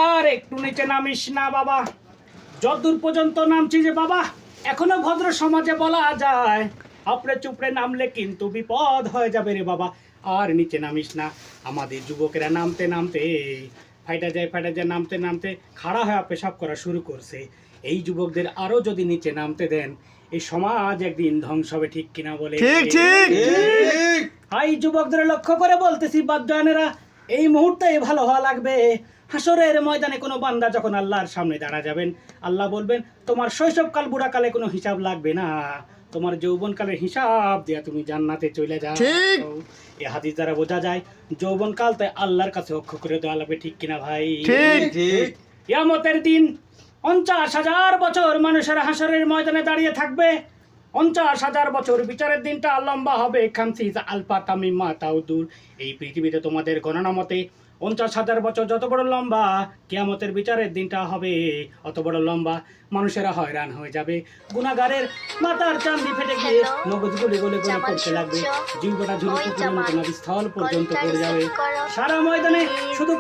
আর একটু নিচে নামিস না বাবা। যতদূর পর্যন্ত নামছি যে বাবা, এখনো ভদ্র সমাজে বলা যায় আপড়ে চুপড়ে নামলে কিন্তু বিপদ হয়ে যাবে রে বাবা। আর নিচে নামিস না। আমাদের যুবকেরা নামতে নামতে ফাইটা যায়, নামতে নামতে খাড়া হয়ে পেশাব করা শুরু করছে। এই যুবকদের আরো যদি নিচে নামতে দেন, এই সমাজ একদিন ধ্বংস হবে, ঠিক কিনা বলে? ঠিক ঠিক এই যুবকদের লক্ষ্য করে বলতেছি বাদ্যানেরা, এই মুহূর্তে ভালো হওয়া লাগবে। হাসরের ময়দানে কোনো বান্দা যখন আল্লাহর সামনে দাঁড়া যাবেন, আল্লাহ বলবেন তোমার শৈশবকাল বুড়াকালে কোনো হিসাব লাগবে না, তোমার যৌবনকালের হিসাব দিয়া তুমি জান্নাতে চলে যাও। ঠিক। এই হাদিস দ্বারা বোঝা যায় যৌবনকাল তাই আল্লাহর কাছে অক্ষ করে দেওয়া লাগবে, ঠিক কিনা ভাই? ঠিক ঠিক কিয়ামতের দিন ৫০,০০০ বছর মানুষের হাসরের ময়দানে দাঁড়িয়ে থাকবে। ৫০,০০০ বছর বিচারের দিনটা লম্বা হবে। খামসিস আলফা তামিমা তাউদুর। এই পৃথিবীতে তোমাদের গণনা মতে ৫০,০০০ বছর যত বড় লম্বা, কিয়ামতের বিচারের দিনটা হবে অত বড় লম্বা। মানুষেরা হয়রান হয়ে যাবে, গুনাহগারের মাথার চান্দি ফেটে গিয়ে মগজ গলে গলে গলে পড়তে লাগবে, জীবটা ঝুলে পুকুরের মতো নদীস্থল পর্যন্ত পড়ে যাবে। সারা ময়দানে শুধু